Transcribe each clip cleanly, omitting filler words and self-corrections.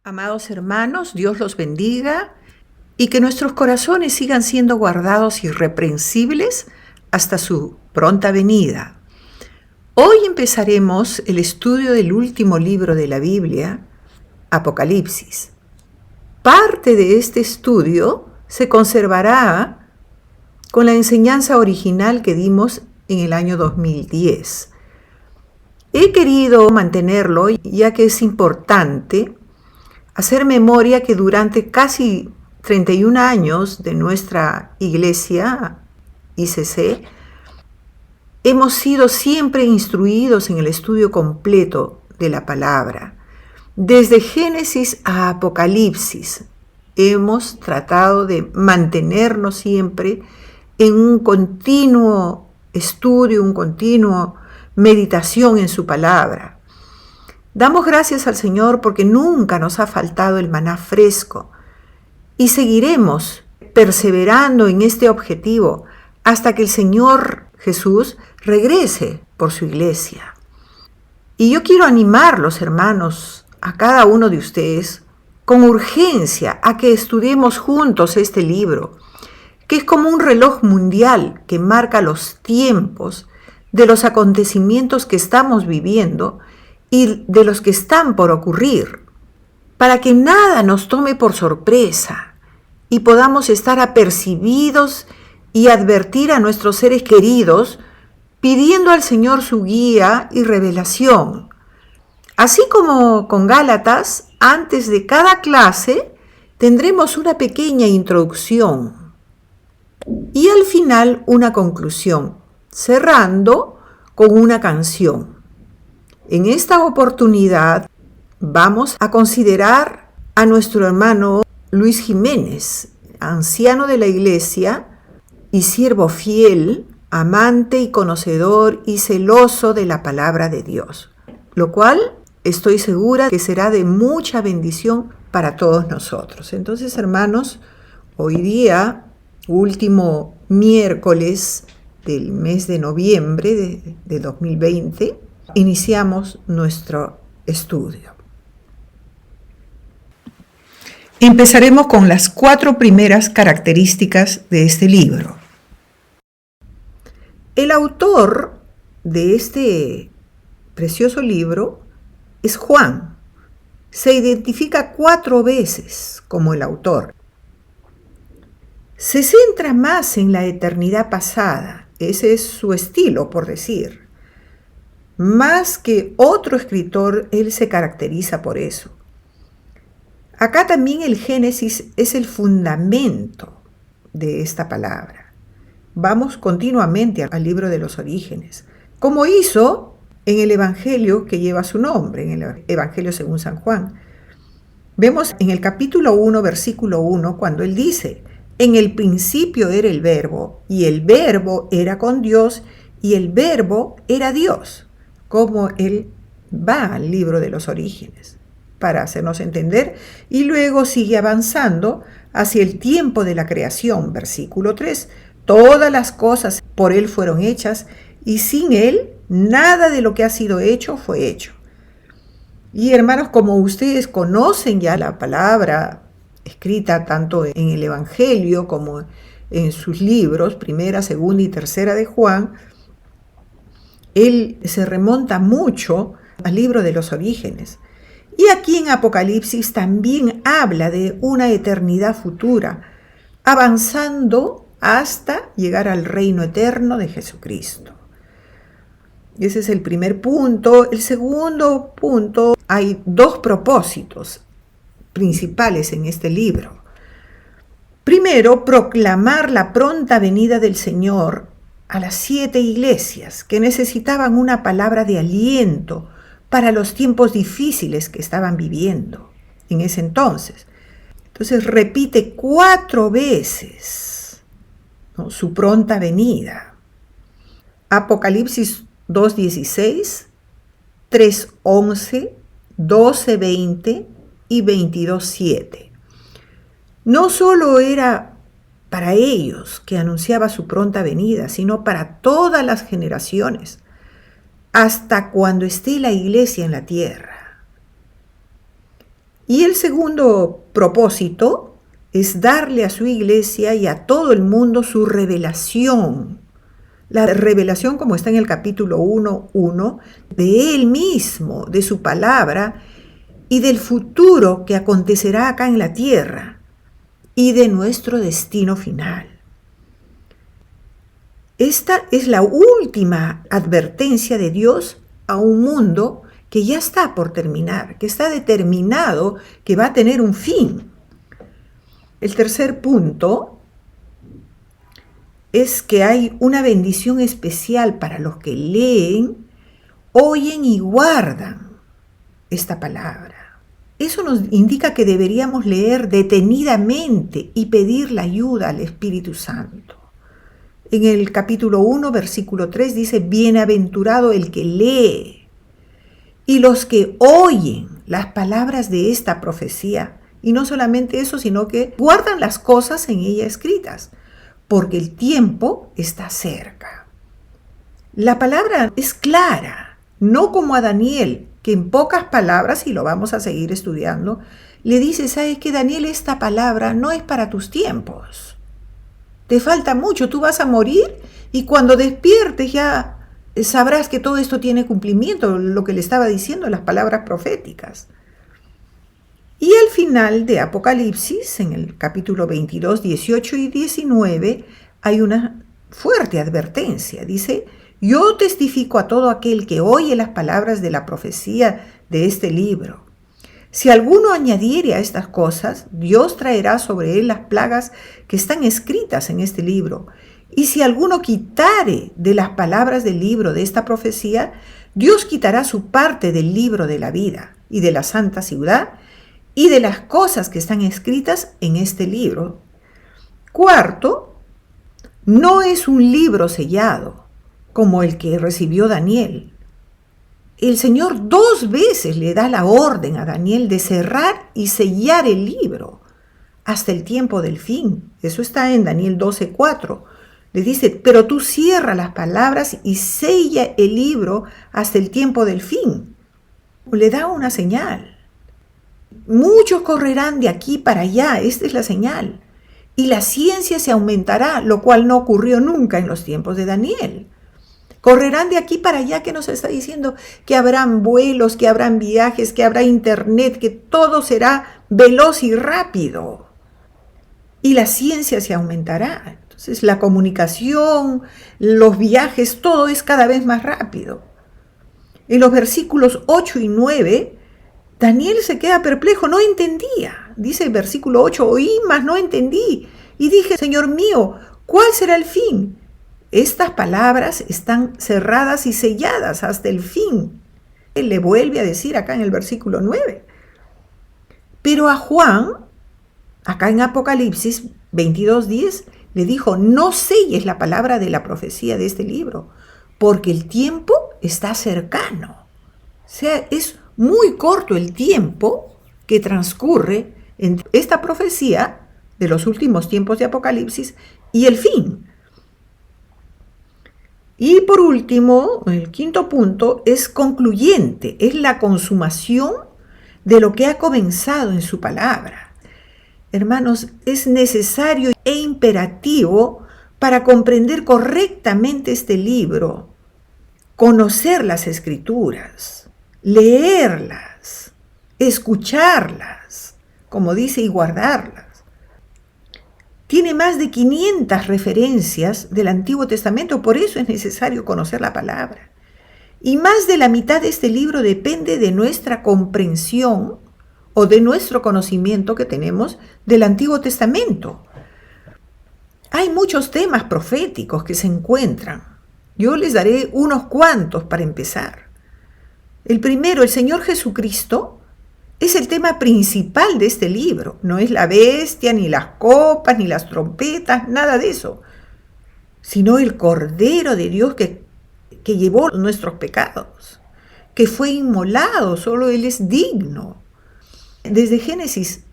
Amados hermanos, Dios los bendiga y que nuestros corazones sigan siendo guardados irreprensibles hasta su pronta venida. Hoy empezaremos el estudio del último libro de la Biblia, Apocalipsis. Parte de este estudio se conservará con la enseñanza original que dimos en el año 2010. He querido mantenerlo ya que es importante hacer memoria que durante casi 31 años de nuestra iglesia, ICC, hemos sido siempre instruidos en el estudio completo de la palabra. Desde Génesis a Apocalipsis, hemos tratado de mantenernos siempre en un continuo estudio, un continuo meditación en su palabra. Damos gracias al Señor porque nunca nos ha faltado el maná fresco y seguiremos perseverando en este objetivo hasta que el Señor Jesús regrese por su iglesia. Y yo quiero animarlos, hermanos, a cada uno de ustedes con urgencia a que estudiemos juntos este libro, que es como un reloj mundial que marca los tiempos de los acontecimientos que estamos viviendo y de los que están por ocurrir, para que nada nos tome por sorpresa y podamos estar apercibidos y advertir a nuestros seres queridos, pidiendo al Señor su guía y revelación. Así como con Gálatas, antes de cada clase tendremos una pequeña introducción y al final una conclusión, cerrando con una canción. En esta oportunidad vamos a considerar a nuestro hermano Luis Jiménez, anciano de la iglesia y siervo fiel, amante y conocedor y celoso de la palabra de Dios, lo cual estoy segura que será de mucha bendición para todos nosotros. Entonces, hermanos, hoy día, último miércoles del mes de noviembre de 2020, iniciamos nuestro estudio. Empezaremos con las 4 primeras características de este libro. El autor de este precioso libro es Juan. Se identifica 4 veces como el autor. Se centra más en la eternidad pasada. Ese es su estilo, por decir. Más que otro escritor, él se caracteriza por eso. Acá también el Génesis es el fundamento de esta palabra. Vamos continuamente al libro de los orígenes, como hizo en el Evangelio que lleva su nombre, en el Evangelio según San Juan. Vemos en el capítulo 1, versículo 1, cuando él dice: en el principio era el Verbo, y el Verbo era con Dios, y el Verbo era Dios. Cómo él va al libro de los orígenes para hacernos entender, y luego sigue avanzando hacia el tiempo de la creación, versículo 3, todas las cosas por él fueron hechas, y sin él nada de lo que ha sido hecho fue hecho. Y hermanos, como ustedes conocen ya la palabra escrita tanto en el Evangelio como en sus libros, primera, segunda y tercera de Juan, él se remonta mucho al libro de los orígenes. Y aquí en Apocalipsis también habla de una eternidad futura, avanzando hasta llegar al reino eterno de Jesucristo. Ese es el primer punto. El segundo punto, hay 2 propósitos principales en este libro. Primero, proclamar la pronta venida del Señor a las 7 iglesias que necesitaban una palabra de aliento para los tiempos difíciles que estaban viviendo en ese entonces. Entonces repite 4 veces, ¿no?, su pronta venida. Apocalipsis 2:16, 3:11, 12:20 y 22:7. No solo era para ellos que anunciaba su pronta venida, sino para todas las generaciones, hasta cuando esté la iglesia en la tierra. Y el segundo propósito es darle a su iglesia y a todo el mundo su revelación. La revelación, como está en el capítulo 1:1, de Él mismo, de su palabra y del futuro que acontecerá acá en la tierra y de nuestro destino final. Esta es la última advertencia de Dios a un mundo que ya está por terminar, que está determinado que va a tener un fin. El tercer punto es que hay una bendición especial para los que leen, oyen y guardan esta palabra. Eso nos indica que deberíamos leer detenidamente y pedir la ayuda al Espíritu Santo. En el capítulo 1, versículo 3 dice, bienaventurado el que lee y los que oyen las palabras de esta profecía. Y no solamente eso, sino que guardan las cosas en ella escritas, porque el tiempo está cerca. La palabra es clara, no como a Daniel, que en pocas palabras, y lo vamos a seguir estudiando, le dice, ¿sabes qué, Daniel? Esta palabra no es para tus tiempos. Te falta mucho, tú vas a morir y cuando despiertes ya sabrás que todo esto tiene cumplimiento, lo que le estaba diciendo, las palabras proféticas. Y al final de Apocalipsis, en el capítulo 22, 18 y 19, hay una fuerte advertencia. Dice, yo testifico a todo aquel que oye las palabras de la profecía de este libro. Si alguno añadiere a estas cosas, Dios traerá sobre él las plagas que están escritas en este libro. Y si alguno quitare de las palabras del libro de esta profecía, Dios quitará su parte del libro de la vida y de la santa ciudad y de las cosas que están escritas en este libro. Cuarto, no es un libro sellado como el que recibió Daniel. El Señor 2 veces le da la orden a Daniel de cerrar y sellar el libro hasta el tiempo del fin. Eso está en Daniel 12:4. Le dice, pero tú cierra las palabras y sella el libro hasta el tiempo del fin. Le da una señal. Muchos correrán de aquí para allá, esta es la señal. Y la ciencia se aumentará, lo cual no ocurrió nunca en los tiempos de Daniel. Correrán de aquí para allá, que nos está diciendo que habrán vuelos, que habrán viajes, que habrá internet, que todo será veloz y rápido. Y la ciencia se aumentará. Entonces la comunicación, los viajes, todo es cada vez más rápido. En los versículos 8 y 9, Daniel se queda perplejo, no entendía. Dice el versículo 8, oí, mas no entendí. Y dije, Señor mío, ¿cuál será el fin? Estas palabras están cerradas y selladas hasta el fin. Él le vuelve a decir acá en el versículo 9. Pero a Juan, acá en Apocalipsis 22:10, le dijo, no selles la palabra de la profecía de este libro, porque el tiempo está cercano. O sea, es muy corto el tiempo que transcurre entre esta profecía de los últimos tiempos de Apocalipsis y el fin. Y por último, el quinto punto es concluyente, es la consumación de lo que ha comenzado en su palabra. Hermanos, es necesario e imperativo para comprender correctamente este libro, conocer las Escrituras, leerlas, escucharlas, como dice, y guardarlas. Tiene más de 500 referencias del Antiguo Testamento, por eso es necesario conocer la palabra. Y más de la mitad de este libro depende de nuestra comprensión o de nuestro conocimiento que tenemos del Antiguo Testamento. Hay muchos temas proféticos que se encuentran. Yo les daré unos cuantos para empezar. El primero, el Señor Jesucristo, es el tema principal de este libro. No es la bestia, ni las copas, ni las trompetas, nada de eso. Sino el Cordero de Dios que llevó nuestros pecados, que fue inmolado, solo Él es digno. Desde Génesis,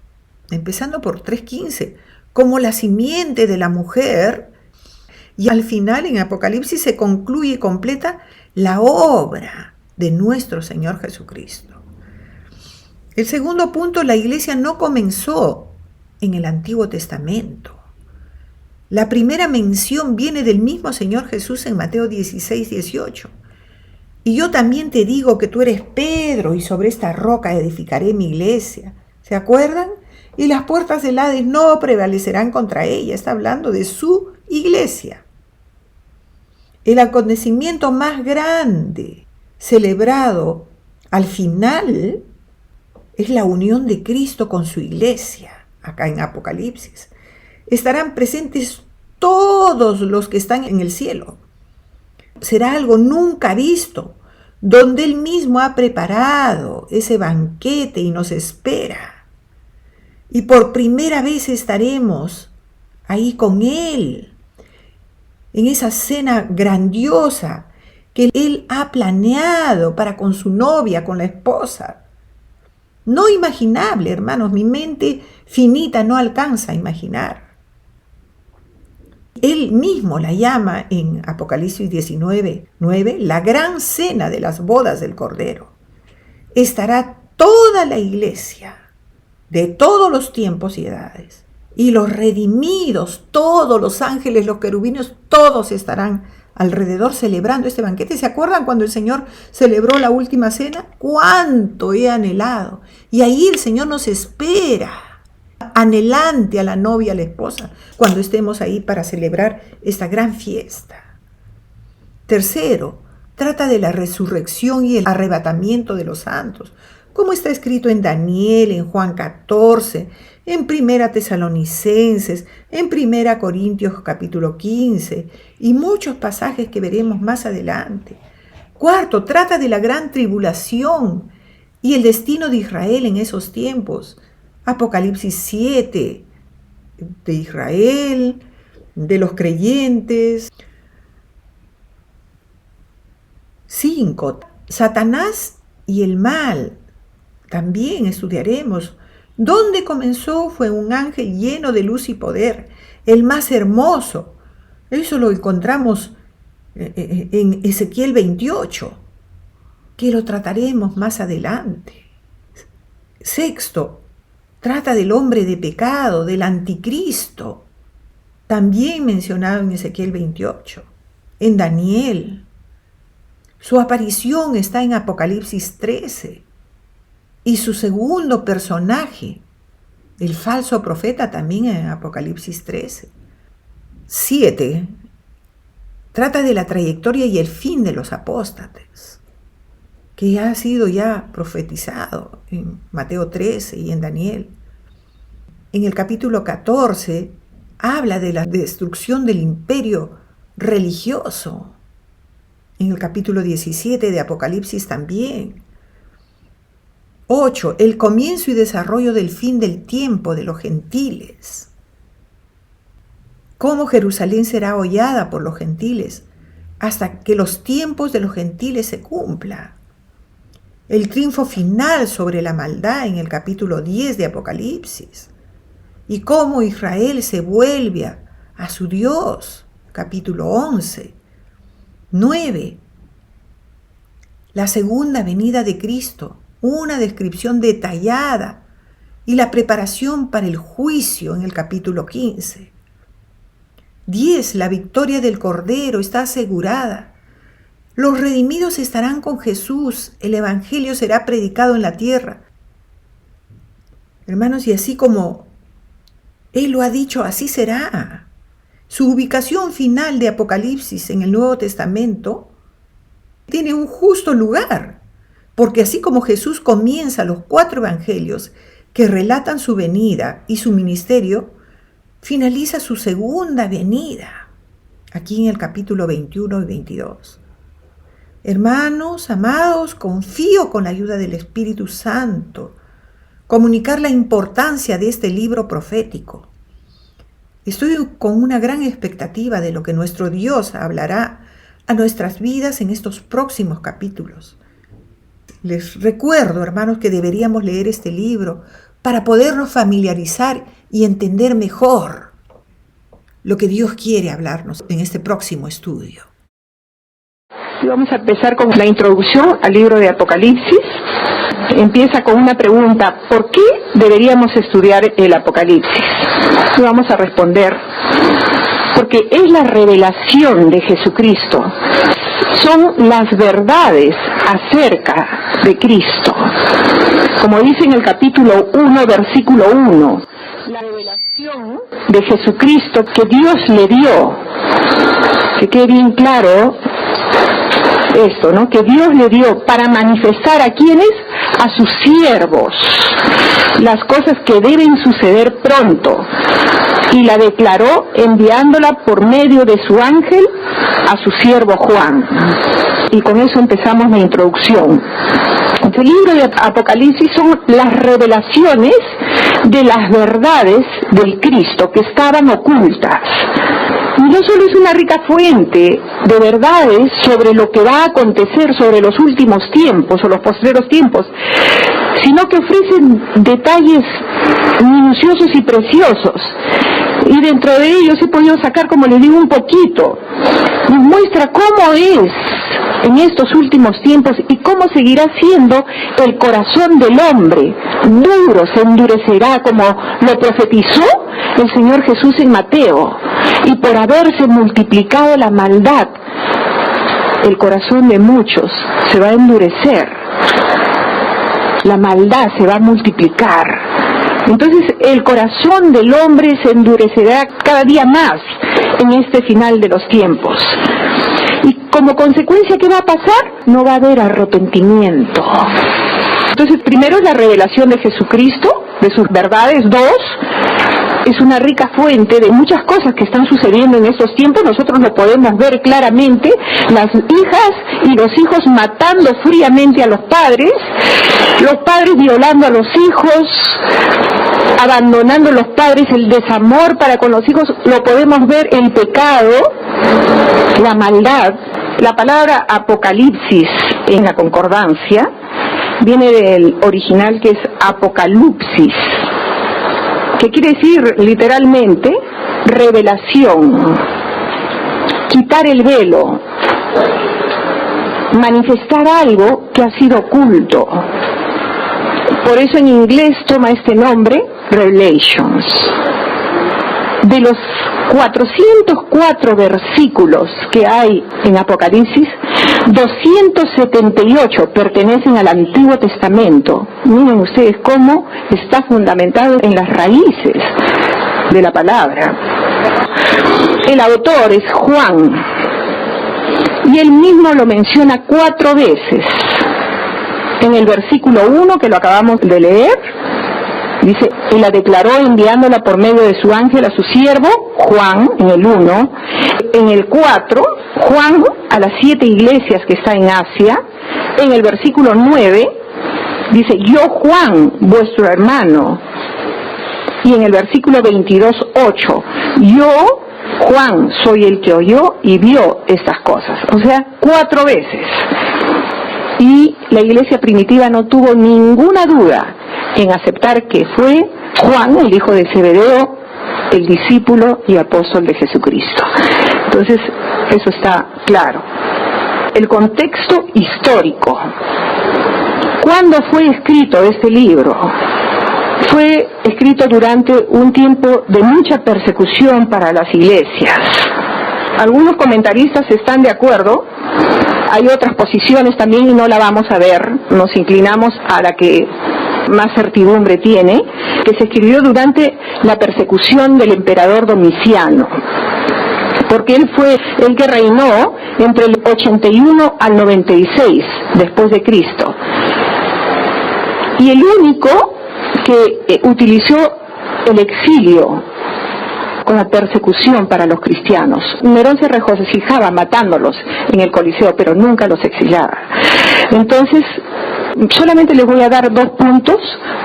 empezando por 3:15, como la simiente de la mujer, y al final en Apocalipsis se concluye y completa la obra de nuestro Señor Jesucristo. El segundo punto, la iglesia no comenzó en el Antiguo Testamento. La primera mención viene del mismo Señor Jesús en Mateo 16, 18. Y yo también te digo que tú eres Pedro y sobre esta roca edificaré mi iglesia. ¿Se acuerdan? Y las puertas del Hades no prevalecerán contra ella. Está hablando de su iglesia. El acontecimiento más grande celebrado al final es la unión de Cristo con su iglesia, acá en Apocalipsis. Estarán presentes todos los que están en el cielo. Será algo nunca visto, donde Él mismo ha preparado ese banquete y nos espera. Y por primera vez estaremos ahí con Él, en esa cena grandiosa que Él ha planeado para con su novia, con la esposa. No imaginable, hermanos, mi mente finita no alcanza a imaginar. Él mismo la llama en Apocalipsis 19, 9, la gran cena de las bodas del Cordero. Estará toda la iglesia de todos los tiempos y edades. Y los redimidos, todos los ángeles, los querubines, todos estarán alrededor celebrando este banquete. ¿Se acuerdan cuando el Señor celebró la última cena? ¡Cuánto he anhelado! Y ahí el Señor nos espera, anhelante a la novia, a la esposa, cuando estemos ahí para celebrar esta gran fiesta. Tercero, trata de la resurrección y el arrebatamiento de los santos, como está escrito en Daniel, en Juan 14, en 1 Tesalonicenses, en 1 Corintios capítulo 15 y muchos pasajes que veremos más adelante. Cuarto, trata de la gran tribulación y el destino de Israel en esos tiempos. Apocalipsis 7, de Israel, de los creyentes. 5. Satanás y el mal. También estudiaremos. ¿Dónde comenzó? Fue un ángel lleno de luz y poder, el más hermoso. Eso lo encontramos en Ezequiel 28, que lo trataremos más adelante. Sexto, trata del hombre de pecado, del anticristo, también mencionado en Ezequiel 28, en Daniel. Su aparición está en Apocalipsis 13. Y su segundo personaje, el falso profeta, también en Apocalipsis 13. 7. Trata de la trayectoria y el fin de los apóstates, que ha sido ya profetizado en Mateo 13 y en Daniel. En el capítulo 14 habla de la destrucción del imperio religioso. En el capítulo 17 de Apocalipsis también. 8. El comienzo y desarrollo del fin del tiempo de los gentiles. Cómo Jerusalén será hollada por los gentiles hasta que los tiempos de los gentiles se cumplan. El triunfo final sobre la maldad en el capítulo 10 de Apocalipsis. Y cómo Israel se vuelve a su Dios. Capítulo 11. 9. La segunda venida de Cristo. Una descripción detallada y la preparación para el juicio en el capítulo 15. 10. La victoria del Cordero está asegurada. Los redimidos estarán con Jesús. El Evangelio será predicado en la tierra. Hermanos, y así como Él lo ha dicho, así será. Su ubicación final de Apocalipsis en el Nuevo Testamento tiene un justo lugar. Porque así como Jesús comienza los 4 evangelios que relatan su venida y su ministerio, finaliza su segunda venida, aquí en el capítulo 21 y 22. Hermanos, amados, confío con la ayuda del Espíritu Santo comunicar la importancia de este libro profético. Estoy con una gran expectativa de lo que nuestro Dios hablará a nuestras vidas en estos próximos capítulos. Les recuerdo, hermanos, que deberíamos leer este libro para podernos familiarizar y entender mejor lo que Dios quiere hablarnos en este próximo estudio. Y vamos a empezar con la introducción al libro de Apocalipsis. empieza con una pregunta: ¿por qué deberíamos estudiar el Apocalipsis? Y vamos a responder: porque es la revelación de Jesucristo, son las verdades acerca de Cristo. Como dice en el capítulo 1, versículo 1, la revelación de Jesucristo que Dios le dio, que quede bien claro esto, ¿no? Que Dios le dio para manifestar a quienes, a sus siervos, las cosas que deben suceder pronto, y la declaró enviándola por medio de su ángel a su siervo Juan. Y con eso empezamos la introducción. El libro de Apocalipsis son las revelaciones de las verdades del Cristo que estaban ocultas. Y no solo es una rica fuente de verdades sobre lo que va a acontecer sobre los últimos tiempos o los postreros tiempos, sino que ofrecen detalles minuciosos y preciosos. Y dentro de ellos he podido sacar, como les digo, un poquito. Nos muestra cómo es en estos últimos tiempos y cómo seguirá siendo el corazón del hombre. Duro se endurecerá, como lo profetizó el Señor Jesús en Mateo. Y por haberse multiplicado la maldad, el corazón de muchos se va a endurecer. La maldad se va a multiplicar. Entonces el corazón del hombre se endurecerá cada día más en este final de los tiempos. Y como consecuencia, ¿qué va a pasar? No va a haber arrepentimiento. Entonces, primero es la revelación de Jesucristo, de sus verdades. Dos, es una rica fuente de muchas cosas que están sucediendo en estos tiempos. Nosotros lo podemos ver claramente: las hijas y los hijos matando fríamente a los padres violando a los hijos, abandonando a los padres, el desamor para con los hijos. Lo podemos ver, el pecado, la maldad. La palabra apocalipsis en la concordancia viene del original, que es apocalipsis, que quiere decir literalmente revelación, quitar el velo, manifestar algo que ha sido oculto. Por eso en inglés toma este nombre, Revelations. De los 404 versículos que hay en Apocalipsis, 278 pertenecen al Antiguo Testamento. Miren ustedes cómo está fundamentado en las raíces de la palabra. El autor es Juan, y él mismo lo menciona 4 veces. En el versículo 1, que lo acabamos de leer, dice: y la declaró enviándola por medio de su ángel a su siervo Juan, en el 1. En el 4, Juan a las 7 iglesias que está en Asia. En el versículo 9 dice: yo Juan, vuestro hermano. Y en el versículo 22, 8, yo Juan soy el que oyó y vio estas cosas. O sea, 4 veces. Y la iglesia primitiva no tuvo ninguna duda en aceptar que fue Juan, el hijo de Zebedeo, el discípulo y apóstol de Jesucristo. Entonces, eso está claro. El contexto histórico. ¿Cuándo fue escrito este libro? Fue escrito durante un tiempo de mucha persecución para las iglesias. Algunos comentaristas están de acuerdo. Hay otras posiciones también y no la vamos a ver. Nos inclinamos a la que más certidumbre tiene, que se escribió durante la persecución del emperador Domiciano, porque él fue el que reinó entre el 81 al 96 después de Cristo, y el único que utilizó el exilio con la persecución para los cristianos. Nerón se regocijaba matándolos en el Coliseo, pero nunca los exiliaba. Entonces, solamente les voy a dar 2 puntos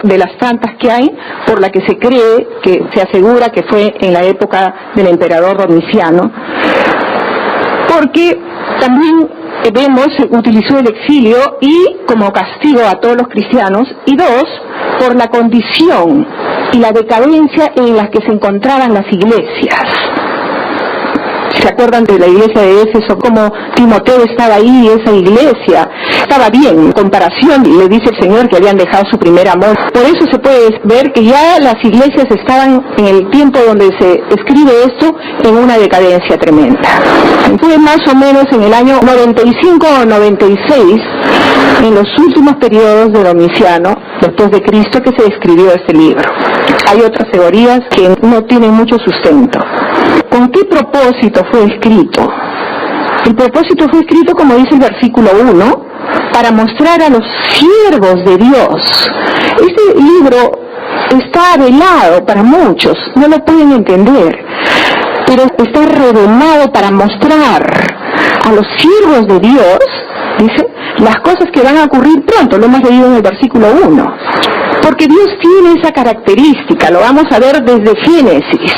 de las tantas que hay por la que se cree, que se asegura que fue en la época del emperador Domiciano, porque también vemos, utilizó el exilio y como castigo a todos los cristianos, y 2, por la condición y la decadencia en las que se encontraban las iglesias. ¿Se acuerdan de la iglesia de Éfeso? Como Timoteo estaba ahí, esa iglesia estaba bien, en comparación, le dice el Señor que habían dejado su primer amor. Por eso se puede ver que ya las iglesias estaban en el tiempo donde se escribe esto en una decadencia tremenda. Fue más o menos en el año 95 o 96, en los últimos periodos de Domiciano, después de Cristo, que se escribió este libro. Hay otras teorías que no tienen mucho sustento. ¿Con qué propósito fue escrito? El propósito fue escrito, como dice el versículo 1, para mostrar a los siervos de Dios. Este libro está velado para muchos, no lo pueden entender, pero está revelado para mostrar a los siervos de Dios, dice, las cosas que van a ocurrir pronto. Lo hemos leído en el versículo 1. Porque Dios tiene esa característica, lo vamos a ver desde Génesis.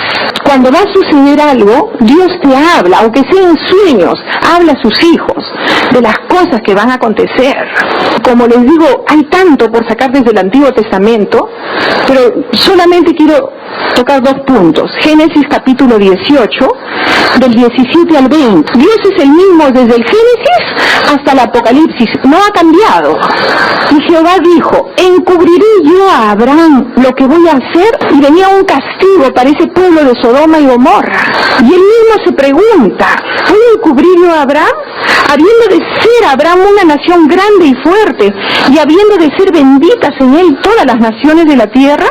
Cuando va a suceder algo, Dios te habla, aunque sea en sueños, habla a sus hijos de las cosas que van a acontecer. Como les digo, hay tanto por sacar desde el Antiguo Testamento, pero solamente quiero tocar 2 puntos. Génesis capítulo 18, del 17 al 20. Dios es el mismo desde el Génesis hasta el Apocalipsis, no ha cambiado. Y Jehová dijo, encubriré yo a Abraham lo que voy a hacer, y venía un castigo para ese pueblo de Sodoma y Gomorra. Y él mismo se pregunta, ¿voy a encubrir yo a Abraham? Habiendo de ser Abraham una nación grande y fuerte, y habiendo de ser benditas en él todas las naciones de la tierra,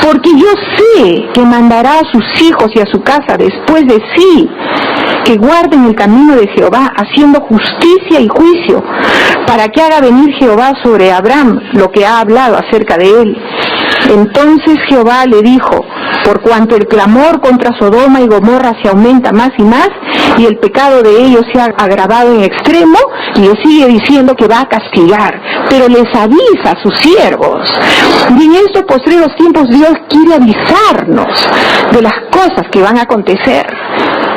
porque yo sé que mandará a sus hijos y a su casa después de sí, que guarden el camino de Jehová, haciendo justicia y juicio, para que haga venir Jehová sobre Abraham lo que ha hablado acerca de él. Entonces Jehová le dijo, por cuanto el clamor contra Sodoma y Gomorra se aumenta más y más, y el pecado de ellos se ha agravado en extremo, y le sigue diciendo que va a castigar, pero les avisa a sus siervos. Y en estos postreros tiempos Dios quiere avisarnos de las cosas que van a acontecer.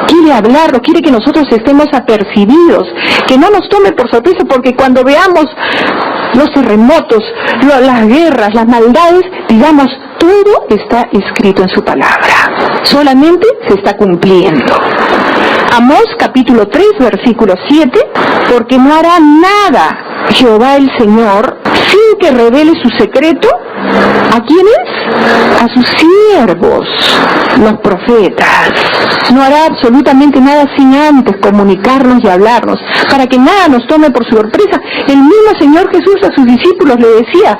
Quiere hablarlo, quiere que nosotros estemos apercibidos, que no nos tome por sorpresa, porque cuando veamos los terremotos, las guerras, las maldades, digamos, todo está escrito en su palabra, solamente se está cumpliendo. Amós capítulo 3 versículo 7, porque no hará nada Jehová el Señor sin que revele su secreto. ¿A quiénes? A sus siervos, los profetas. No hará absolutamente nada sin antes comunicarnos y hablarnos, para que nada nos tome por sorpresa. El mismo Señor Jesús a sus discípulos le decía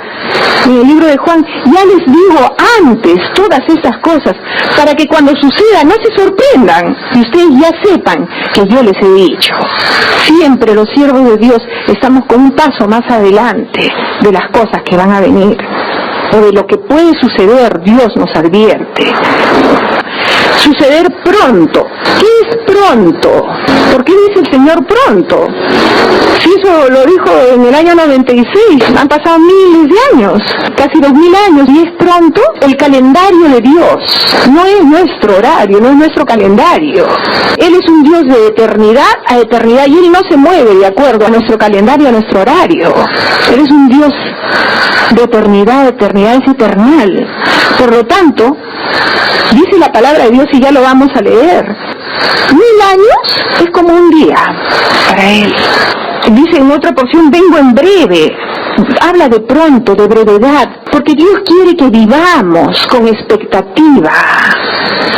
en el libro de Juan, ya les digo antes todas estas cosas, para que cuando suceda no se sorprendan, y ustedes ya sepan que yo les he dicho. Siempre los siervos de Dios estamos con un paso más adelante de las cosas que van a venir, o de lo que puede suceder. Dios nos advierte. Suceder pronto. ¿Qué es pronto? ¿Por qué dice el Señor pronto? Si eso lo dijo en el año 96, han pasado miles de años, casi 2000 años, y es pronto. El calendario de Dios no es nuestro horario, no es nuestro calendario. Él es un Dios de eternidad a eternidad, y Él no se mueve de acuerdo a nuestro calendario, a nuestro horario. Él es un Dios de eternidad a eternidad, es eternal. Por lo tanto, dice la palabra de Dios, y ya lo vamos a leer, 1000 años es como un día para Él. Dice en otra porción, vengo en breve. Habla de pronto, de brevedad, porque Dios quiere que vivamos con expectativa.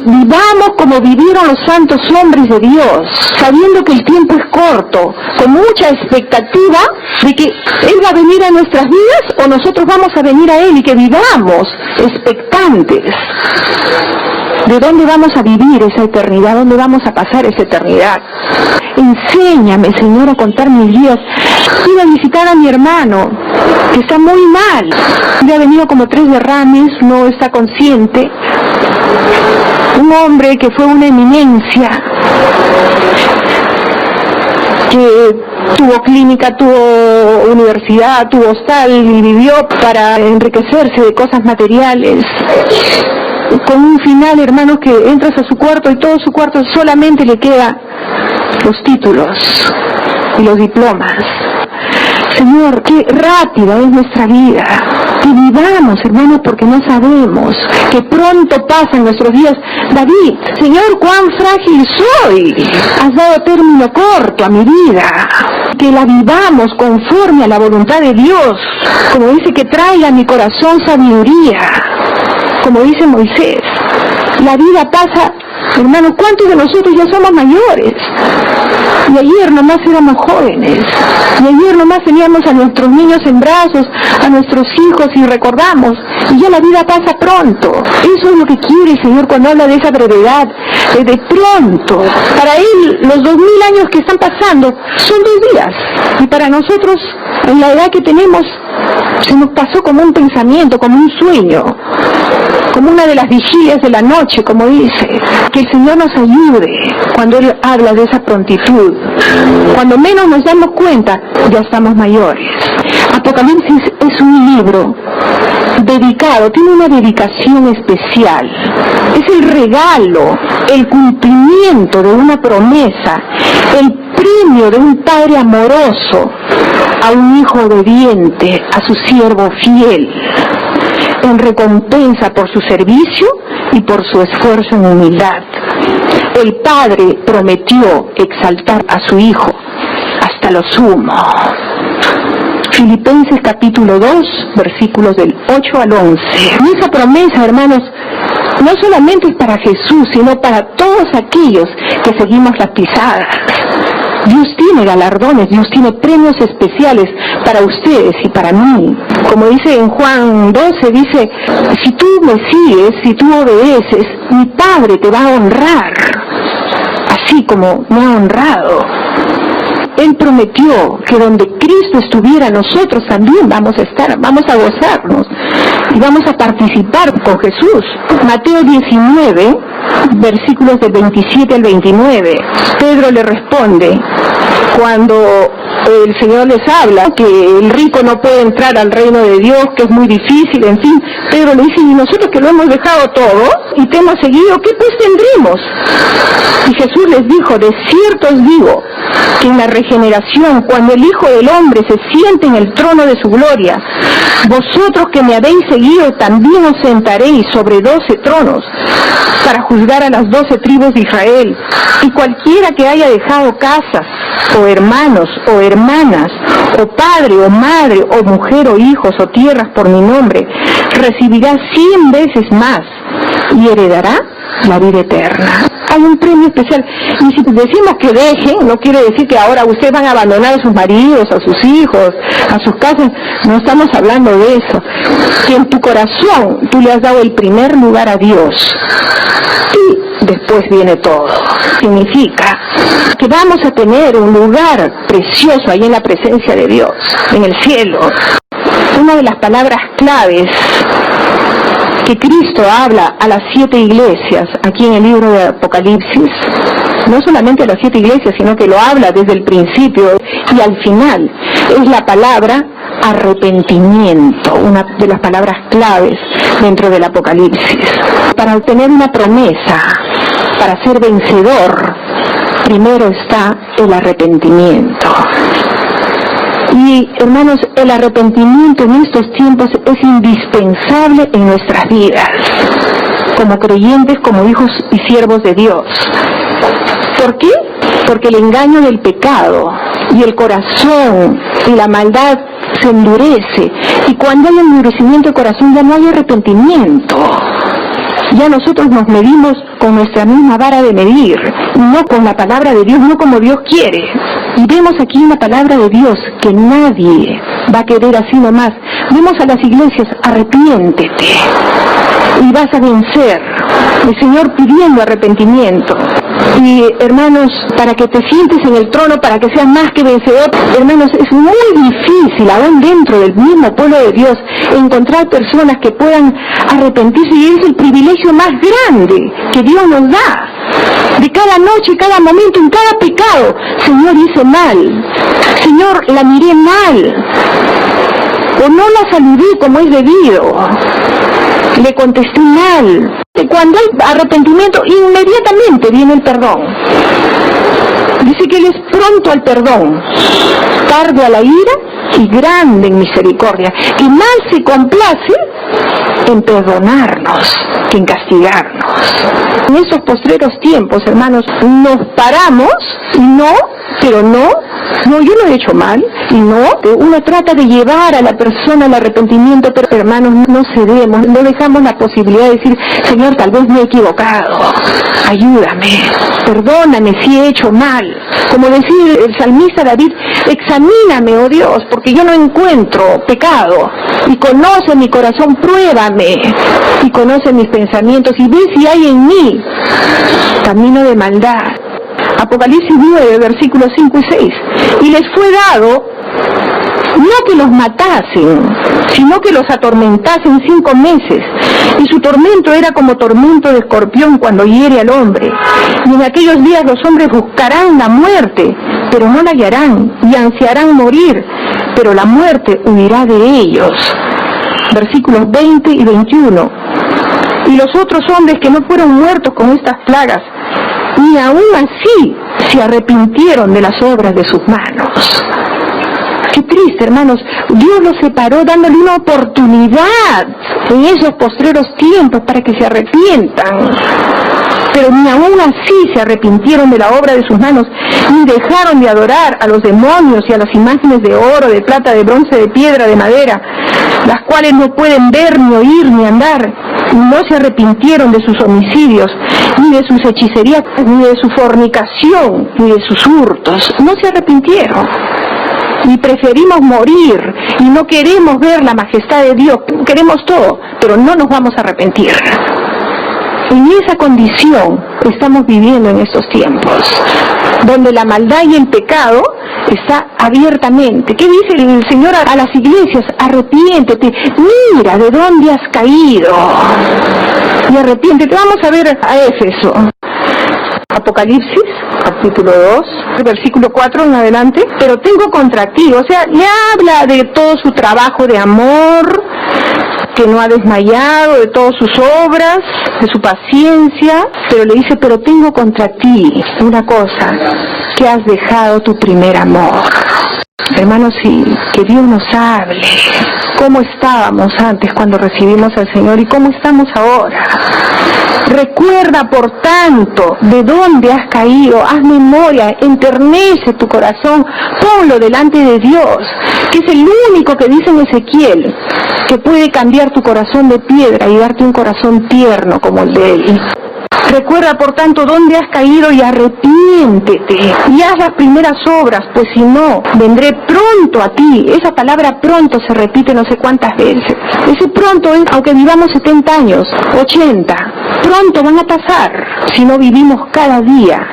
Vivamos como vivieron los santos hombres de Dios, sabiendo que el tiempo es corto, con mucha expectativa de que Él va a venir a nuestras vidas o nosotros vamos a venir a Él, y que vivamos expectantes. ¿De dónde vamos a vivir esa eternidad? ¿Dónde vamos a pasar esa eternidad? Enséñame, Señor, a contar mis días. Quiero a visitar a mi hermano, que está muy mal. Le ha venido como 3 derrames, no está consciente. Un hombre que fue una eminencia, que tuvo clínica, tuvo universidad, tuvo hostal y vivió para enriquecerse de cosas materiales. Con un final, hermanos, que entras a su cuarto y todo su cuarto solamente le queda los títulos y los diplomas. Señor, qué rápida es nuestra vida. Que vivamos, hermanos, porque no sabemos, que pronto pasan nuestros días. David, Señor, cuán frágil soy. Has dado término corto a mi vida. Que la vivamos conforme a la voluntad de Dios. Como dice, que traiga a mi corazón sabiduría. Como dice Moisés, la vida pasa. Hermanos, ¿cuántos de nosotros ya somos mayores? Y ayer nomás éramos jóvenes. Y ayer nomás teníamos a nuestros niños en brazos, a nuestros hijos, y recordamos. Y ya la vida pasa pronto. Eso es lo que quiere el Señor cuando habla de esa brevedad. De pronto. Para Él, los 2000 años que están pasando son 2 días. Y para nosotros, en la edad que tenemos, se nos pasó como un pensamiento, como un sueño. Como una de las vigilias de la noche, como dice. Que el Señor nos ayude cuando Él habla de esa prontitud. Cuando menos nos damos cuenta, ya estamos mayores. Apocalipsis es un libro dedicado, tiene una dedicación especial. Es el regalo, el cumplimiento de una promesa, el premio de un padre amoroso a un hijo obediente, a su siervo fiel, en recompensa por su servicio y por su esfuerzo en humildad. El Padre prometió exaltar a su Hijo hasta lo sumo. Filipenses capítulo 2, versículos del 8 al 11. Y esa promesa, hermanos, no solamente es para Jesús, sino para todos aquellos que seguimos las pisadas. Dios tiene galardones, Dios tiene premios especiales para ustedes y para mí. Como dice en Juan 12, dice, si tú me sigues, si tú obedeces, mi Padre te va a honrar, así como me ha honrado. Él prometió que donde Cristo estuviera, nosotros también vamos a estar, vamos a gozarnos y vamos a participar con Jesús. Mateo 19, versículos del 27 al 29, Pedro le responde, cuando el Señor les habla que el rico no puede entrar al reino de Dios, que es muy difícil, en fin, Pedro le dice, y nosotros que lo hemos dejado todo y te hemos seguido, ¿qué pues tendremos? Y Jesús les dijo, de cierto os digo, que en la regeneración, cuando el Hijo del Hombre se siente en el trono de su gloria, vosotros que me habéis seguido también os sentaréis sobre 12 tronos, para juzgar a las 12 tribus de Israel. Y cualquiera que haya dejado casas, o hermanos, o hermanas, o padre, o madre, o mujer, o hijos, o tierras por mi nombre, recibirá 100 veces más, y heredará la vida eterna. Hay un premio especial. Y si decimos que dejen, no quiere decir que ahora ustedes van a abandonar a sus maridos, a sus hijos, a sus casas. No estamos hablando de eso. Que en tu corazón tú le has dado el primer lugar a Dios. Y después viene todo. Significa que vamos a tener un lugar precioso ahí en la presencia de Dios, en el cielo. Una de las palabras claves que Cristo habla a las 7 iglesias, aquí en el libro de Apocalipsis, no solamente a las 7 iglesias, sino que lo habla desde el principio y al final, es la palabra arrepentimiento, una de las palabras claves dentro del Apocalipsis. Para obtener una promesa, para ser vencedor, primero está el arrepentimiento. Y hermanos, el arrepentimiento en estos tiempos es indispensable en nuestras vidas, como creyentes, como hijos y siervos de Dios. ¿Por qué? Porque el engaño del pecado y el corazón y la maldad se endurece, y cuando hay endurecimiento del corazón ya no hay arrepentimiento. Ya nosotros nos medimos con nuestra misma vara de medir, no con la palabra de Dios, no como Dios quiere. Y vemos aquí una palabra de Dios que nadie va a querer así nomás. Vemos a las iglesias, arrepiéntete y vas a vencer. El Señor pidiendo arrepentimiento. Y hermanos, para que te sientes en el trono, para que seas más que vencedor, hermanos, es muy difícil, aún dentro del mismo pueblo de Dios, encontrar personas que puedan arrepentirse, y es el privilegio más grande que Dios nos da. De cada noche, cada momento, en cada pecado, Señor, hice mal, Señor, la miré mal, o no la saludé como es debido, le contesté mal. Y cuando hay arrepentimiento, inmediatamente viene el perdón. Dice que Él es pronto al perdón, tarde a la ira y grande en misericordia, que más se complace en perdonarnos que en castigarnos. En esos postreros tiempos, hermanos, nos paramos y no, yo no he hecho mal, y uno trata de llevar a la persona al arrepentimiento, pero hermanos, no cedemos, no dejamos la posibilidad de decir, Señor, tal vez me he equivocado, ayúdame, perdóname si he hecho mal. Como decía el salmista David, examíname, oh Dios, porque yo no encuentro pecado, y conoce mi corazón, pruébame, y conoce mis pensamientos, y ve si hay en mí camino de maldad. Apocalipsis 9, versículos 5 y 6. Y les fue dado no que los matasen, sino que los atormentasen 5 meses. Y su tormento era como tormento de escorpión cuando hiere al hombre. Y en aquellos días los hombres buscarán la muerte, pero no la hallarán, y ansiarán morir, pero la muerte huirá de ellos. Versículos 20 y 21. Y los otros hombres que no fueron muertos con estas plagas, ni aún así se arrepintieron de las obras de sus manos. Qué triste, hermanos. Dios los separó dándole una oportunidad en esos postreros tiempos para que se arrepientan. Pero ni aún así se arrepintieron de la obra de sus manos, ni dejaron de adorar a los demonios y a las imágenes de oro, de plata, de bronce, de piedra, de madera, las cuales no pueden ver, ni oír, ni andar. No se arrepintieron de sus homicidios, ni de sus hechicerías, ni de su fornicación, ni de sus hurtos. No se arrepintieron. Y preferimos morir, y no queremos ver la majestad de Dios. Queremos todo, pero no nos vamos a arrepentir. En esa condición estamos viviendo en estos tiempos, donde la maldad y el pecado está abiertamente. ¿Qué dice el Señor a las iglesias? Arrepiéntete, mira de dónde has caído y arrepiéntete. Vamos a ver a Éfeso. Apocalipsis, capítulo 2, versículo 4 en adelante. Pero tengo contra ti, o sea, le habla de todo su trabajo de amor, que no ha desmayado, de todas sus obras, de su paciencia, pero le dice, pero tengo contra ti una cosa, que has dejado tu primer amor. Hermanos, sí, que Dios nos hable. ¿Cómo estábamos antes cuando recibimos al Señor y cómo estamos ahora? Recuerda, por tanto, de dónde has caído, haz memoria, enternece tu corazón, ponlo delante de Dios, que es el único que dice en Ezequiel, que puede cambiar tu corazón de piedra y darte un corazón tierno como el de Él. Recuerda, por tanto, dónde has caído y arrepiéntete y haz las primeras obras, pues si no, vendré pronto a ti. Esa palabra pronto se repite no sé cuántas veces. Ese pronto es, aunque vivamos 70 años, 80, pronto van a pasar si no vivimos cada día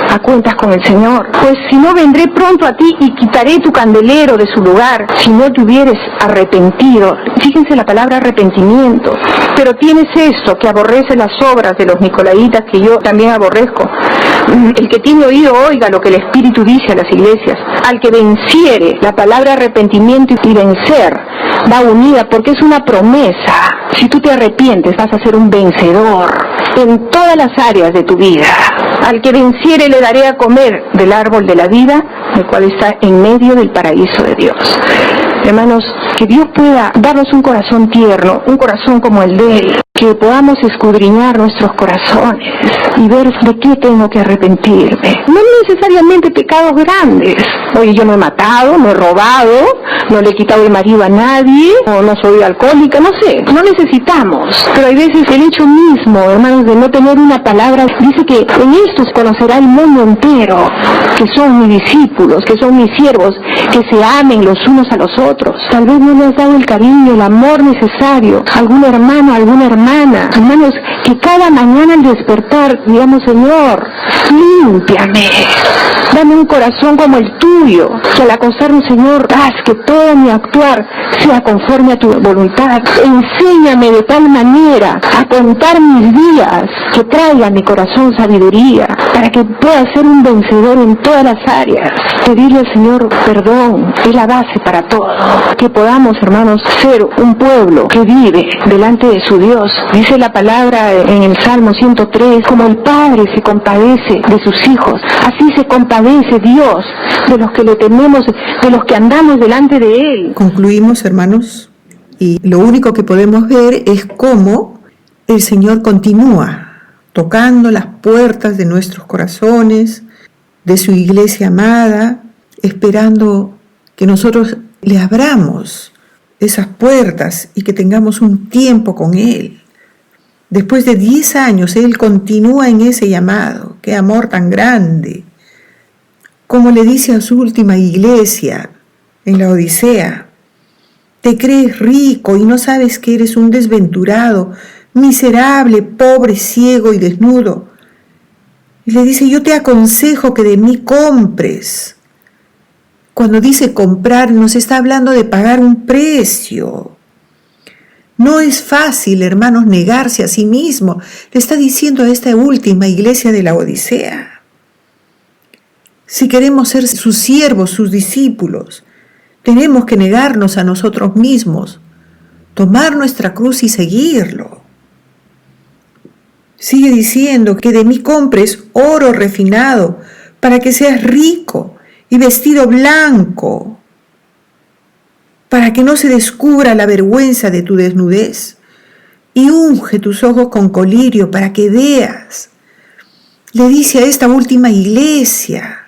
a cuentas con el Señor. Pues si no, vendré pronto a ti y quitaré tu candelero de su lugar, si no te hubieres arrepentido. Fíjense la palabra arrepentimiento. Pero tienes esto, que aborrece las obras de los nicolaitas, que yo también aborrezco. El que tiene oído, oiga lo que el Espíritu dice a las iglesias. Al que venciere, la palabra arrepentimiento y vencer va unida, porque es una promesa. Si tú te arrepientes, vas a ser un vencedor en todas las áreas de tu vida. Al que venciere le daré a comer del árbol de la vida, el cual está en medio del paraíso de Dios. Hermanos, que Dios pueda darnos un corazón tierno, un corazón como el de Él, que podamos escudriñar nuestros corazones y ver de qué tengo que arrepentirme. No necesariamente pecados grandes. Oye, yo no he matado, no he robado, no le he quitado el marido a nadie, o no soy alcohólica, no sé, no necesitamos. Pero hay veces el hecho mismo, hermanos, de no tener una palabra, dice que en estos conocerá el mundo entero, que son mis discípulos, que son mis siervos, que se amen los unos a los otros. Tal vez no le has dado el cariño, el amor necesario a algún hermano, a alguna hermana. Hermanos, que cada mañana al despertar, digamos, Señor, límpiame, dame un corazón como el tuyo, que al acostarme, Señor, haz que todo mi actuar sea conforme a tu voluntad. Enséñame de tal manera a contar mis días, que traiga a mi corazón sabiduría, para que pueda ser un vencedor en todas las áreas. Pedirle al Señor perdón, es la base para todo. Que podamos, hermanos, ser un pueblo que vive delante de su Dios. Dice la palabra en el Salmo 103, como el Padre se compadece compadece de sus hijos, así se compadece Dios de los que le tememos, de los que andamos delante de Él. Concluimos, hermanos, y lo único que podemos ver es cómo el Señor continúa tocando las puertas de nuestros corazones, de su iglesia amada, esperando que nosotros le abramos esas puertas y que tengamos un tiempo con Él. Después de 10 años, Él continúa en ese llamado. ¡Qué amor tan grande! Como le dice a su última iglesia en la Odisea: te crees rico y no sabes que eres un desventurado, miserable, pobre, ciego y desnudo. Y le dice: yo te aconsejo que de mí compres. Cuando dice comprar, nos está hablando de pagar un precio. No es fácil, hermanos, negarse a sí mismo. Le está diciendo a esta última iglesia de la Odisea. Si queremos ser sus siervos, sus discípulos, tenemos que negarnos a nosotros mismos, tomar nuestra cruz y seguirlo. Sigue diciendo que de mí compres oro refinado para que seas rico y vestido blanco, para que no se descubra la vergüenza de tu desnudez, y unge tus ojos con colirio para que veas. Le dice a esta última iglesia: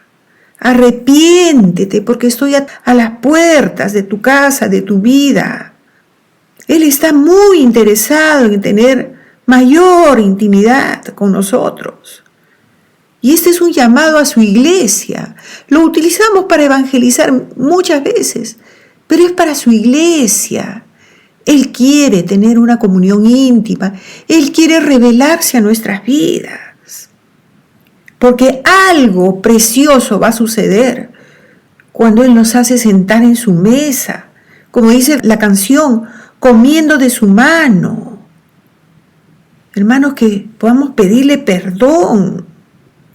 arrepiéntete porque estoy a las puertas de tu casa, de tu vida. Él está muy interesado en tener mayor intimidad con nosotros. Y este es un llamado a su iglesia. Lo utilizamos para evangelizar muchas veces, pero es para su iglesia. Él quiere tener una comunión íntima. Él quiere revelarse a nuestras vidas. Porque algo precioso va a suceder cuando Él nos hace sentar en su mesa, como dice la canción, comiendo de su mano. Hermanos, que podamos pedirle perdón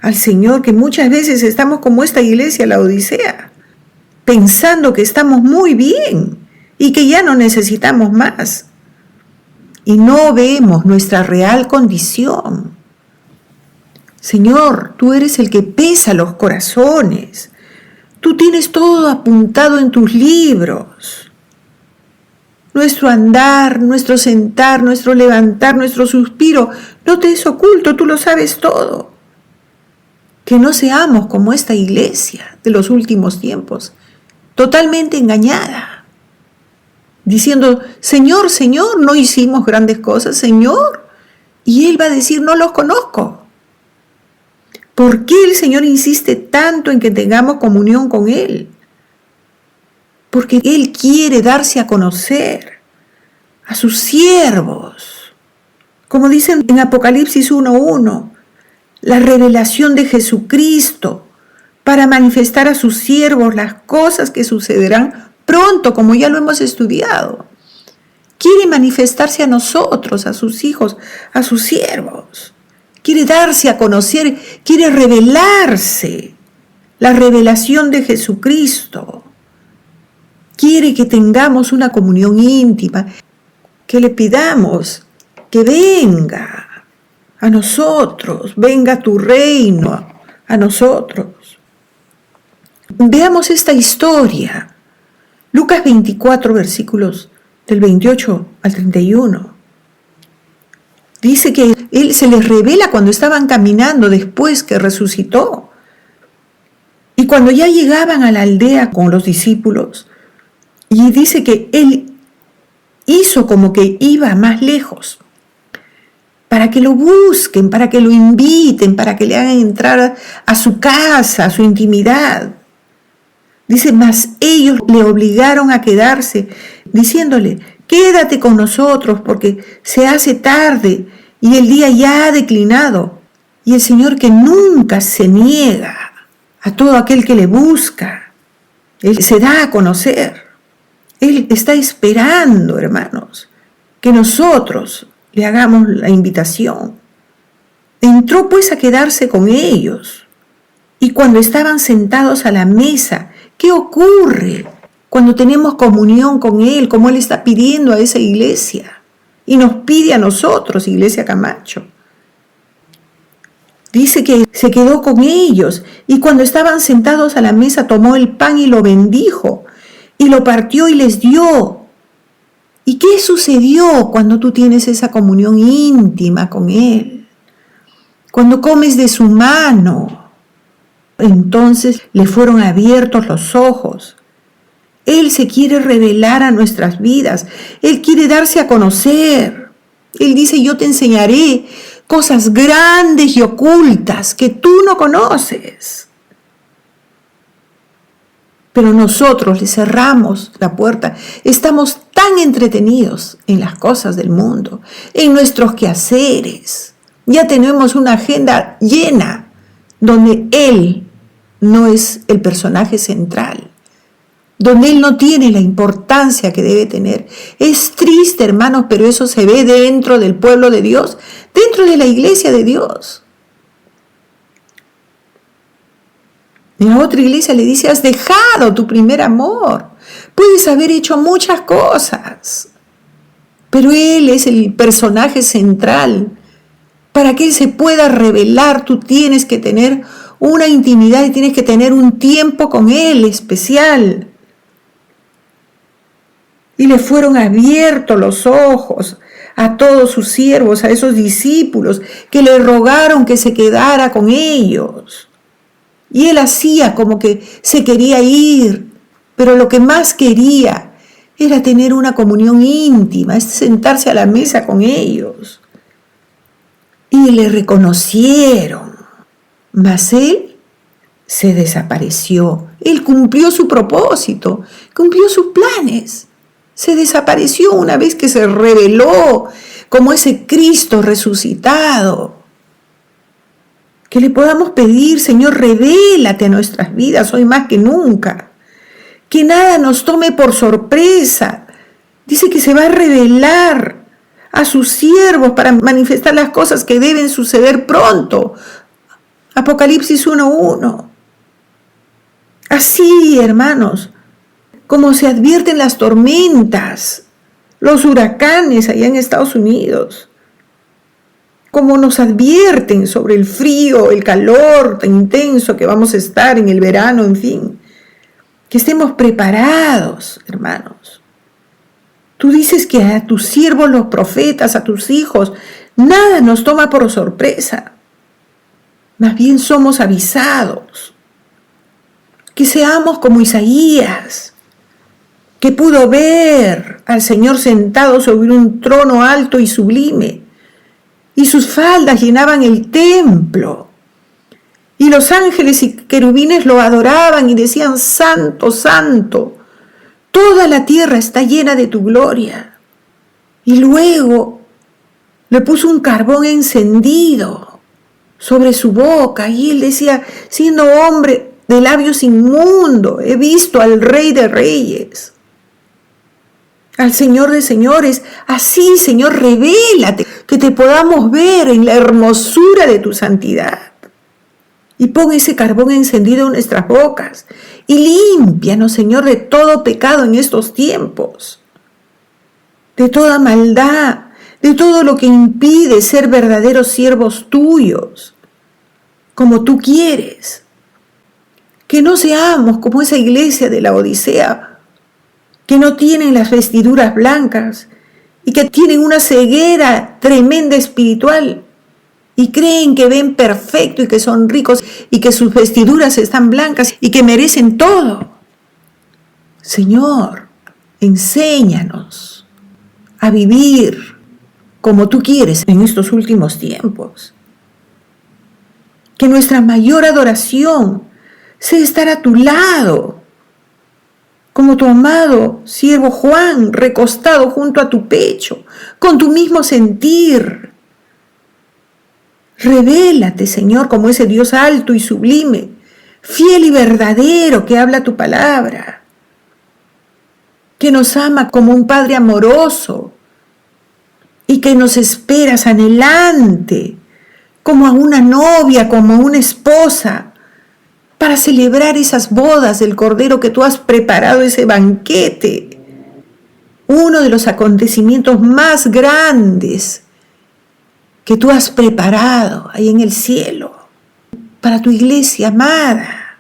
al Señor, que muchas veces estamos como esta iglesia, la Odisea, pensando que estamos muy bien y que ya no necesitamos más. Y no vemos nuestra real condición. Señor, tú eres el que pesa los corazones. Tú tienes todo apuntado en tus libros. Nuestro andar, nuestro sentar, nuestro levantar, nuestro suspiro, no te es oculto, tú lo sabes todo. Que no seamos como esta iglesia de los últimos tiempos, totalmente engañada, diciendo: Señor, Señor, no hicimos grandes cosas, Señor. Y Él va a decir: no los conozco. ¿Por qué el Señor insiste tanto en que tengamos comunión con Él? Porque Él quiere darse a conocer a sus siervos. Como dicen en Apocalipsis 1:1, la revelación de Jesucristo para manifestar a sus siervos las cosas que sucederán pronto, como ya lo hemos estudiado. Quiere manifestarse a nosotros, a sus hijos, a sus siervos. Quiere darse a conocer, quiere revelarse. La revelación de Jesucristo. Quiere que tengamos una comunión íntima, que le pidamos que venga a nosotros, venga tu reino a nosotros. Veamos esta historia. Lucas 24, versículos del 28 al 31. Dice que Él se les revela cuando estaban caminando después que resucitó. Y cuando ya llegaban a la aldea con los discípulos, y dice que Él hizo como que iba más lejos, para que lo busquen, para que lo inviten, para que le hagan entrar a su casa, a su intimidad. Dice: mas ellos le obligaron a quedarse, diciéndole: quédate con nosotros porque se hace tarde y el día ya ha declinado. Y el Señor, que nunca se niega a todo aquel que le busca, Él se da a conocer. Él está esperando, hermanos, que nosotros le hagamos la invitación. Entró pues a quedarse con ellos. Y cuando estaban sentados a la mesa, ¿qué ocurre cuando tenemos comunión con Él, como Él está pidiendo a esa iglesia? Y nos pide a nosotros, Iglesia Camacho. Dice que se quedó con ellos y cuando estaban sentados a la mesa tomó el pan y lo bendijo y lo partió y les dio. ¿Y qué sucedió cuando tú tienes esa comunión íntima con Él? Cuando comes de su mano, entonces le fueron abiertos los ojos. Él se quiere revelar a nuestras vidas. Él quiere darse a conocer. Él dice, yo te enseñaré cosas grandes y ocultas que tú no conoces. Pero nosotros le cerramos la puerta. Estamos tan entretenidos en las cosas del mundo, en nuestros quehaceres. Ya tenemos una agenda llena donde Él no es el personaje central, donde Él no tiene la importancia que debe tener. Es triste, hermanos, pero eso se ve dentro del pueblo de Dios, dentro de la iglesia de Dios. En la otra iglesia le dice, has dejado tu primer amor. Puedes haber hecho muchas cosas, pero Él es el personaje central. Para que Él se pueda revelar, tú tienes que tener una intimidad y tienes que tener un tiempo con Él especial. Y le fueron abiertos los ojos a todos sus siervos, a esos discípulos que le rogaron que se quedara con ellos. Y Él hacía como que se quería ir, pero lo que más quería era tener una comunión íntima, es sentarse a la mesa con ellos. Y le reconocieron, mas Él se desapareció. Él cumplió su propósito, cumplió sus planes. Se desapareció una vez que se reveló como ese Cristo resucitado. Que le podamos pedir, Señor, revélate a nuestras vidas hoy más que nunca. Que nada nos tome por sorpresa. Dice que se va a revelar a sus siervos para manifestar las cosas que deben suceder pronto. Apocalipsis 1:1. Así, hermanos, como se advierten las tormentas, los huracanes allá en Estados Unidos, como nos advierten sobre el frío, el calor tan intenso que vamos a estar en el verano, en fin, que estemos preparados, hermanos. Tú dices que a tus siervos, los profetas, a tus hijos, nada nos toma por sorpresa. Más bien somos avisados. Que seamos como Isaías, que pudo ver al Señor sentado sobre un trono alto y sublime, y sus faldas llenaban el templo. Y los ángeles y querubines lo adoraban y decían, Santo, Santo, toda la tierra está llena de tu gloria. Y luego le puso un carbón encendido sobre su boca y él decía, siendo hombre de labios inmundos, he visto al Rey de Reyes, al Señor de Señores. Así, Señor, revélate, que te podamos ver en la hermosura de tu santidad. Y pon ese carbón encendido en nuestras bocas y límpianos, Señor, de todo pecado en estos tiempos, de toda maldad, de todo lo que impide ser verdaderos siervos tuyos, como tú quieres. Que no seamos como esa iglesia de la Odisea, que no tienen las vestiduras blancas y que tienen una ceguera tremenda espiritual y creen que ven perfecto y que son ricos y que sus vestiduras están blancas y que merecen todo. Señor, enséñanos a vivir como tú quieres en estos últimos tiempos. Que nuestra mayor adoración sea estar a tu lado, como tu amado siervo Juan, recostado junto a tu pecho, con tu mismo sentir. Revélate, Señor, como ese Dios alto y sublime, fiel y verdadero que habla tu palabra, que nos ama como un Padre amoroso y que nos esperas anhelante, como a una novia, como a una esposa, para celebrar esas bodas del Cordero que tú has preparado, ese banquete, uno de los acontecimientos más grandes que tú has preparado ahí en el cielo. para tu iglesia amada,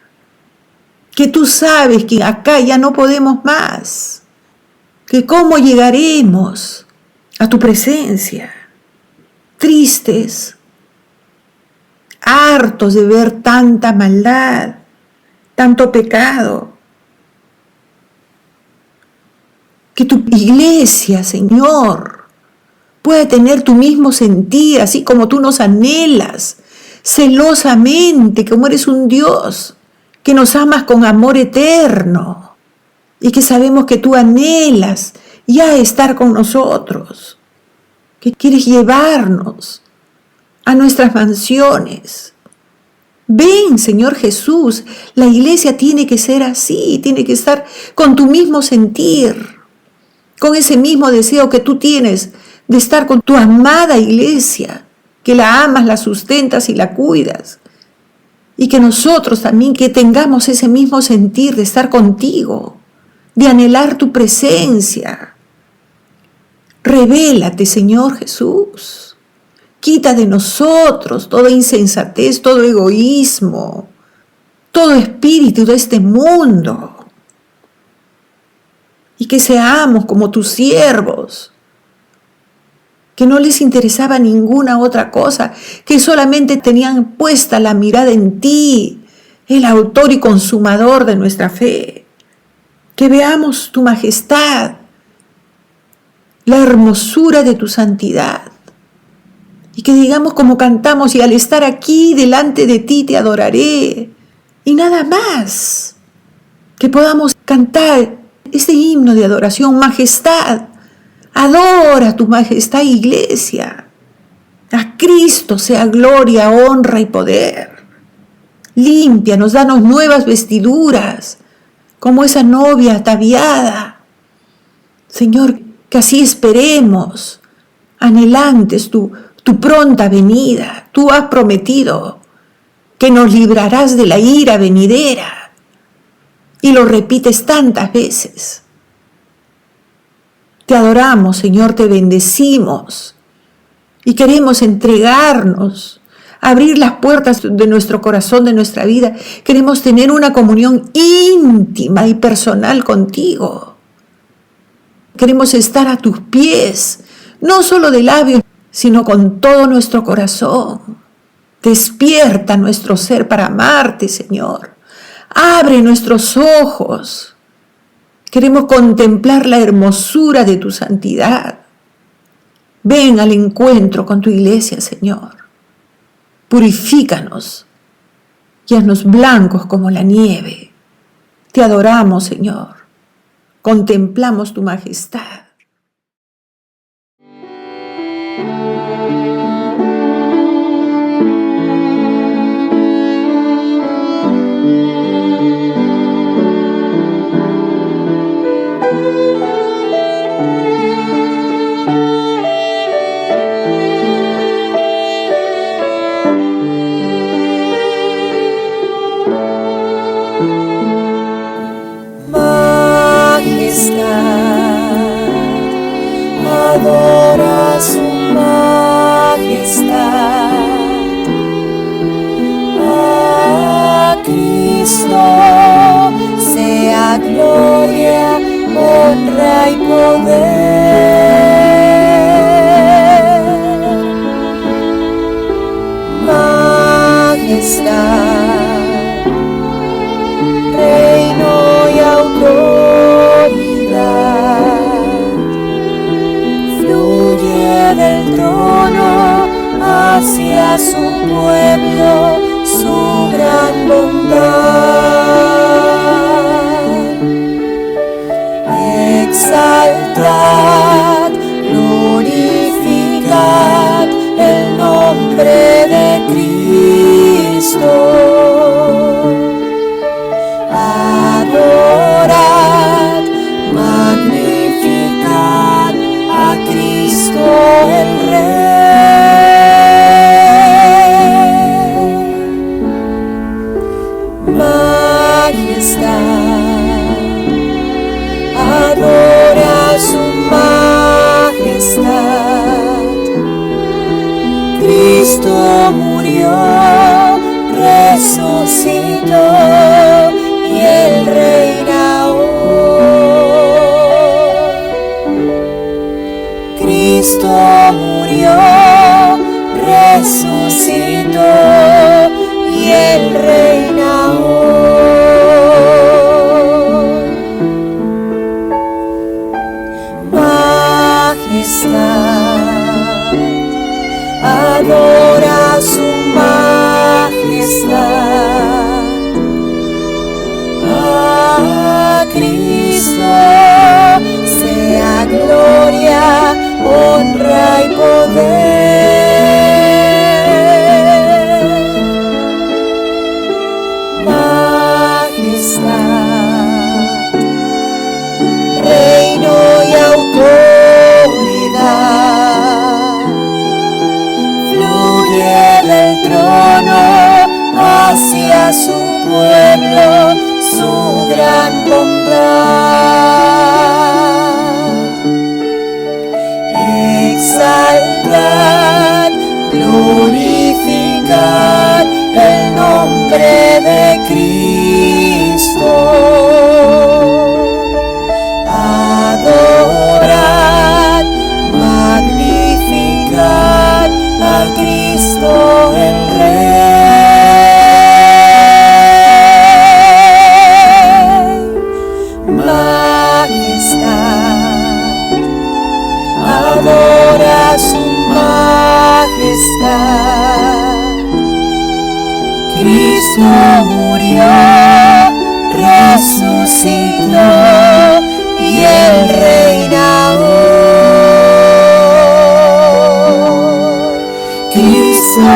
que tú sabes que acá ya no podemos más, que cómo llegaremos a tu presencia, tristes, hartos de ver tanta maldad, tanto pecado. Que tu iglesia, Señor, pueda tener tu mismo sentir, así como tú nos anhelas, celosamente, como eres un Dios, que nos amas con amor eterno, y que sabemos que tú anhelas ya estar con nosotros, que quieres llevarnos a nuestras mansiones. Ven, Señor Jesús, la iglesia tiene que ser así, tiene que estar con tu mismo sentir, con ese mismo deseo que tú tienes de estar con tu amada iglesia, que la amas, la sustentas y la cuidas. Y que nosotros también que tengamos ese mismo sentir de estar contigo, de anhelar tu presencia. Revélate, Señor Jesús. Quita de nosotros toda insensatez, todo egoísmo, todo espíritu de este mundo. Y que seamos como tus siervos, que no les interesaba ninguna otra cosa, que solamente tenían puesta la mirada en ti, el autor y consumador de nuestra fe. Que veamos tu majestad, la hermosura de tu santidad, y que digamos como cantamos: y al estar aquí delante de ti te adoraré, y nada más. Que podamos cantar este himno de adoración: majestad, adora tu majestad, iglesia. A Cristo sea gloria, honra y poder. Límpianos, danos nuevas vestiduras, como esa novia ataviada. Señor, que así esperemos, anhelantes tu pronta venida. Tú has prometido que nos librarás de la ira venidera. Y lo repites tantas veces. Te adoramos, Señor, te bendecimos. Y queremos entregarnos, abrir las puertas de nuestro corazón, de nuestra vida. Queremos tener una comunión íntima y personal contigo. Queremos estar a tus pies, no solo de labios, sino con todo nuestro corazón. Despierta nuestro ser para amarte, Señor. Abre nuestros ojos. Queremos contemplar la hermosura de tu santidad. Ven al encuentro con tu iglesia, Señor. Purifícanos y haznos blancos como la nieve. Te adoramos, Señor. Contemplamos tu majestad. Adora su majestad, a Cristo sea gloria, honra y poder. Majestad, reino y autoridad, del trono hacia su pueblo, su gran bondad. Exaltad, glorificad el nombre de Cristo. Adorad, magnificad a Cristo el Rey. Majestad, adora su majestad. Cristo murió, resucitó de Cristo. Adorad, magnificad a Cristo el Rey. Majestad, adora su majestad. Cristo murió, resucitó y Él reina hoy. Cristo